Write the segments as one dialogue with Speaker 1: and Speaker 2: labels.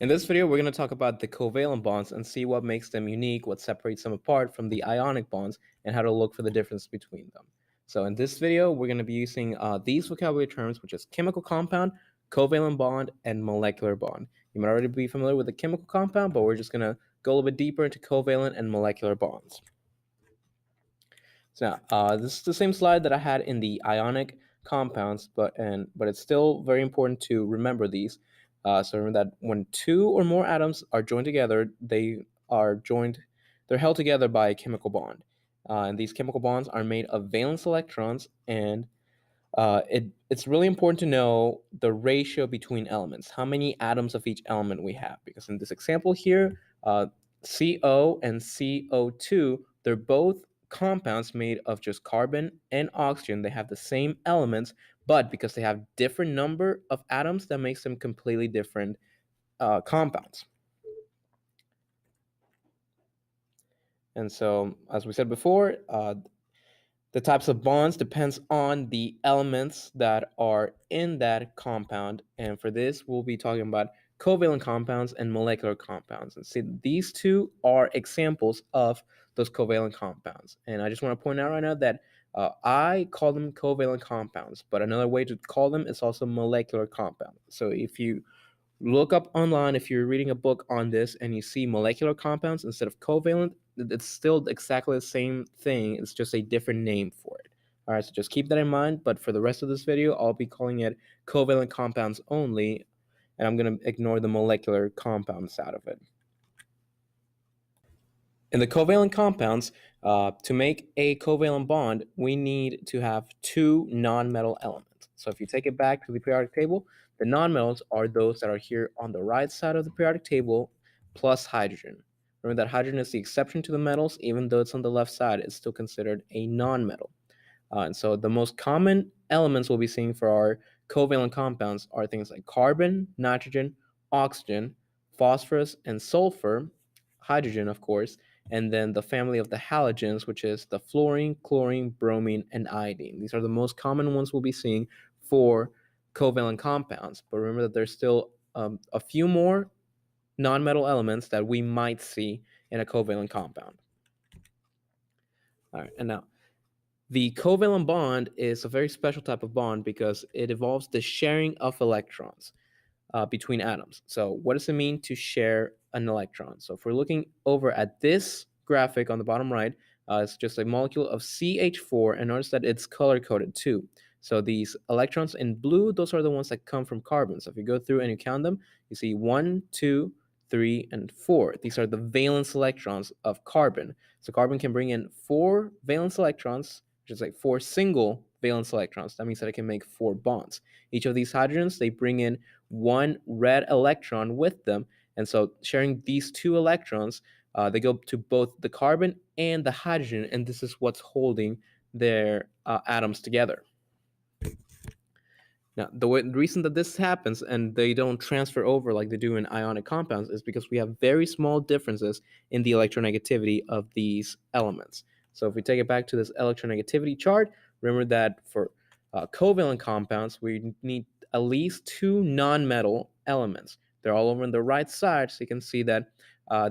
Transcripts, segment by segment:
Speaker 1: In this video, we're going to talk about the covalent bonds and see what makes them unique, what separates them apart from the ionic bonds, and how to look for the difference between them. So in this video, we're going to be using these vocabulary terms, which is chemical compound, covalent bond, and molecular bond. You might already be familiar with the chemical compound, but we're just going to go a little bit deeper into covalent and molecular bonds. So now, this is the same slide that I had in the ionic compounds, but it's still very important to remember these. So remember that when two or more atoms are joined together, they're held together by a chemical bond. And these chemical bonds are made of valence electrons, and it's really important to know the ratio between elements, how many atoms of each element we have, because in this example here, CO and CO2, they're both compounds made of just carbon and oxygen. They have the same elements, but because they have different number of atoms, that makes them completely different compounds. And so, as we said before, the types of bonds depends on the elements that are in that compound. And for this, we'll be talking about covalent compounds and molecular compounds. And see, these two are examples of those covalent compounds. And I just want to point out right now that I call them covalent compounds, but another way to call them is also molecular compound. So if you look up online, if you're reading a book on this and you see molecular compounds instead of covalent, it's still exactly the same thing. It's just a different name for it. All right, so just keep that in mind. But for the rest of this video, I'll be calling it covalent compounds only, and I'm going to ignore the molecular compounds out of it. In the covalent compounds, to make a covalent bond, we need to have two nonmetal elements. So if you take it back to the periodic table, the nonmetals are those that are here on the right side of the periodic table, plus hydrogen. Remember that hydrogen is the exception to the metals. Even though it's on the left side, it's still considered a nonmetal. And so the most common elements we'll be seeing for our covalent compounds are things like carbon, nitrogen, oxygen, phosphorus, and sulfur, hydrogen, of course, and then the family of the halogens, which is the fluorine, chlorine, bromine, and iodine. These are the most common ones we'll be seeing for covalent compounds. But remember that there's still a few more nonmetal elements that we might see in a covalent compound. All right, and now the covalent bond is a very special type of bond because it involves the sharing of electrons between atoms. So what does it mean to share an electron? So if we're looking over at this graphic on the bottom right, it's just a molecule of CH4, and notice that it's color-coded too. So these electrons in blue, those are the ones that come from carbon. So if you go through and you count them, you see 1, 2, 3, and 4. These are the valence electrons of carbon. So carbon can bring in 4 valence electrons, which is like 4 single valence electrons. That means that it can make 4 bonds. Each of these hydrogens, they bring in 1 red electron with them. And so sharing these 2 electrons, they go to both the carbon and the hydrogen, and this is what's holding their atoms together. Now, the reason that this happens and they don't transfer over like they do in ionic compounds is because we have very small differences in the electronegativity of these elements. So if we take it back to this electronegativity chart, remember that for covalent compounds, we need at least 2 nonmetal elements. They're all over on the right side, so you can see that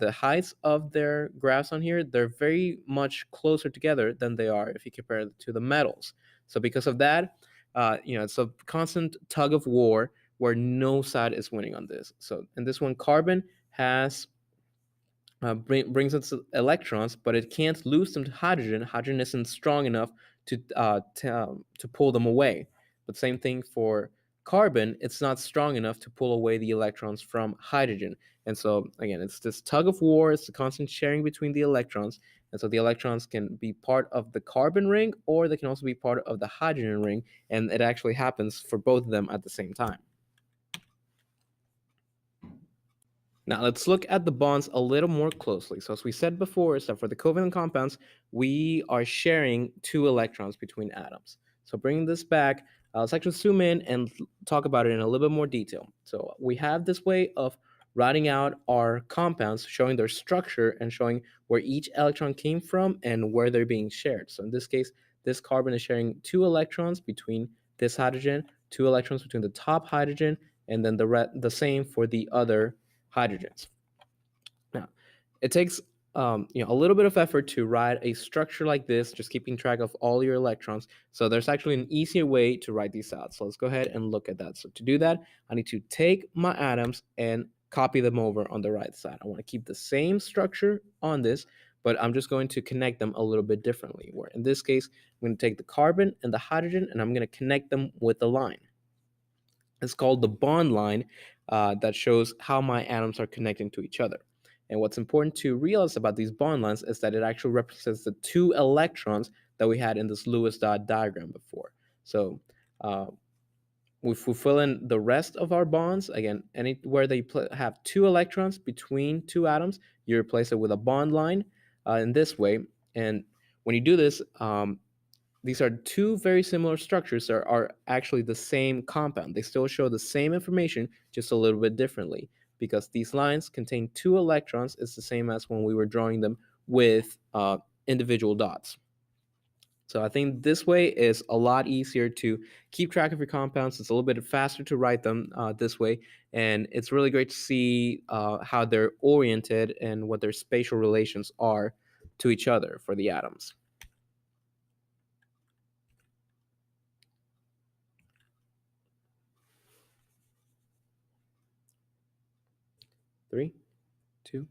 Speaker 1: the heights of their graphs on here, they're very much closer together than they are if you compare it to the metals. So because of that, it's a constant tug of war where no side is winning on this. So in this one, carbon has brings its electrons, but it can't lose them to hydrogen. Hydrogen isn't strong enough to pull them away. But same thing for carbon, it's not strong enough to pull away the electrons from hydrogen. And so again, it's this tug of war, it's the constant sharing between the electrons. And so the electrons can be part of the carbon ring, or they can also be part of the hydrogen ring, and it actually happens for both of them at the same time. Now let's look at the bonds a little more closely. So as we said before, is that for the covalent compounds, we are sharing 2 electrons between atoms. So bringing this back, let's actually zoom in and talk about it in a little bit more detail. So we have this way of writing out our compounds, showing their structure and showing where each electron came from and where they're being shared. So in this case, this carbon is sharing 2 electrons between this hydrogen, 2 electrons between the top hydrogen, and then the same for the other hydrogens. Now, it takes a little bit of effort to write a structure like this, just keeping track of all your electrons. So there's actually an easier way to write these out. So let's go ahead and look at that. So to do that, I need to take my atoms and copy them over on the right side. I want to keep the same structure on this, but I'm just going to connect them a little bit differently. Where in this case, I'm going to take the carbon and the hydrogen, and I'm going to connect them with a line. It's called the bond line that shows how my atoms are connecting to each other. And what's important to realize about these bond lines is that it actually represents the two electrons that we had in this Lewis dot diagram before. So uh, if we fill in the rest of our bonds, again, anywhere they have two electrons between two atoms, you replace it with a bond line in this way. And when you do this, these are two very similar structures that are actually the same compound. They still show the same information, just a little bit differently, because these lines contain two electrons. It's the same as when we were drawing them with individual dots. So I think this way is a lot easier to keep track of your compounds. It's a little bit faster to write them this way, and it's really great to see how they're oriented and what their spatial relations are to each other for the atoms. Three, two.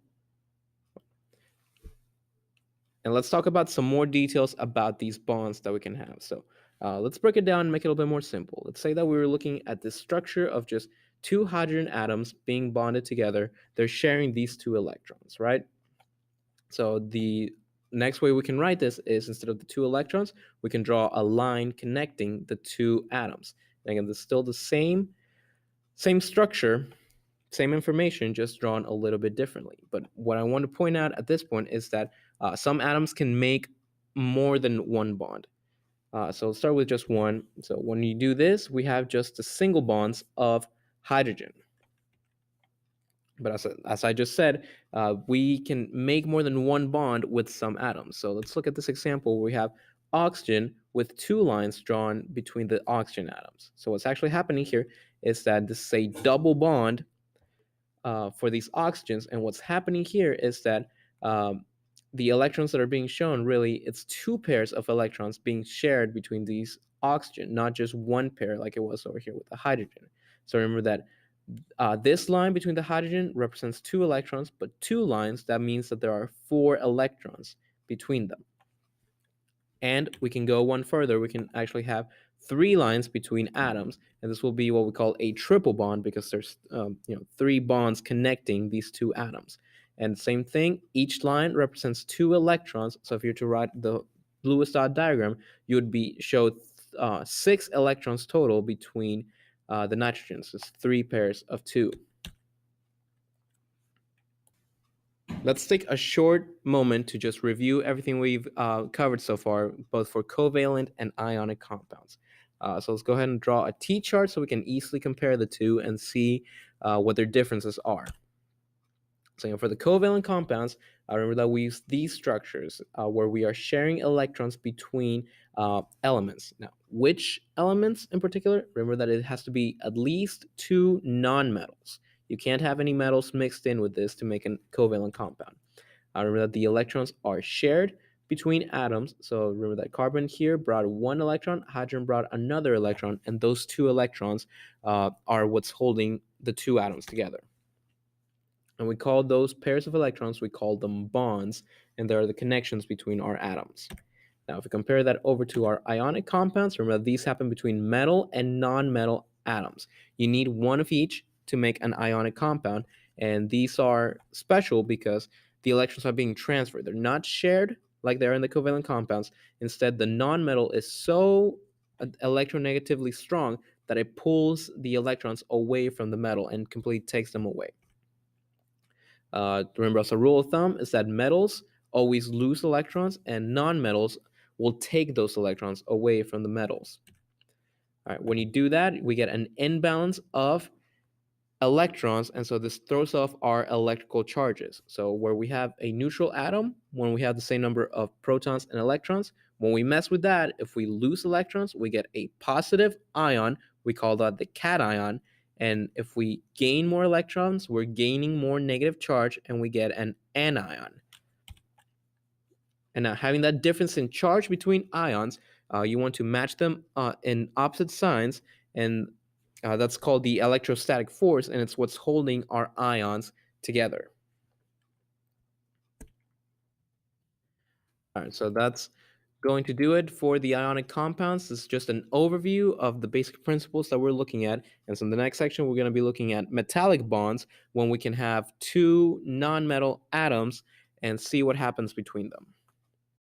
Speaker 1: And let's talk about some more details about these bonds that we can have. So let's break it down and make it a little bit more simple. Let's say that we were looking at this structure of just two hydrogen atoms being bonded together. They're sharing these two electrons, right? So the next way we can write this is, instead of the two electrons, we can draw a line connecting the two atoms. And again, this is still the same structure, same information, just drawn a little bit differently. But what I want to point out at this point is that some atoms can make more than one bond. So let's start with just one. So when you do this, we have just the single bonds of hydrogen. But as I just said, we can make more than one bond with some atoms. So let's look at this example where we have oxygen with two lines drawn between the oxygen atoms. So what's actually happening here is that this is a double bond for these oxygens. And what's happening here is that the electrons that are being shown, really, it's two pairs of electrons being shared between these oxygen, not just one pair like it was over here with the hydrogen. So remember that this line between the hydrogen represents two electrons, but two lines, that means that there are four electrons between them. And we can go one further. We can actually have three lines between atoms, and this will be what we call a triple bond, because there's three bonds connecting these two atoms. And same thing, each line represents two electrons. So if you're to write the Lewis dot diagram, you would show 6 electrons total between the nitrogens. It's three pairs of two. Let's take a short moment to just review everything we've covered so far, both for covalent and ionic compounds. So let's go ahead and draw a T-chart so we can easily compare the two and see what their differences are. So for the covalent compounds, remember that we use these structures where we are sharing electrons between elements. Now, which elements in particular? Remember that it has to be at least two nonmetals. You can't have any metals mixed in with this to make a covalent compound. Remember that the electrons are shared between atoms. So remember that carbon here brought one electron, hydrogen brought another electron, and those two electrons are what's holding the two atoms together. And we call those pairs of electrons, we call them bonds, and they are the connections between our atoms. Now, if we compare that over to our ionic compounds, remember these happen between metal and non-metal atoms. You need one of each to make an ionic compound, and these are special because the electrons are being transferred. They're not shared like they are in the covalent compounds. Instead, the non-metal is so electronegatively strong that it pulls the electrons away from the metal and completely takes them away. Remember, as a rule of thumb, is that metals always lose electrons, and non-metals will take those electrons away from the metals. All right, when you do that, we get an imbalance of electrons, and so this throws off our electrical charges. So where we have a neutral atom, when we have the same number of protons and electrons, when we mess with that, if we lose electrons, we get a positive ion. We call that the cation, And if we gain more electrons, we're gaining more negative charge and we get an anion. And now having that difference in charge between ions, you want to match them in opposite signs, and that's called the electrostatic force, and it's what's holding our ions together. All right, so that's going to do it for the ionic compounds. This is just an overview of the basic principles that we're looking at. And so in the next section, we're going to be looking at metallic bonds when we can have two nonmetal atoms and see what happens between them.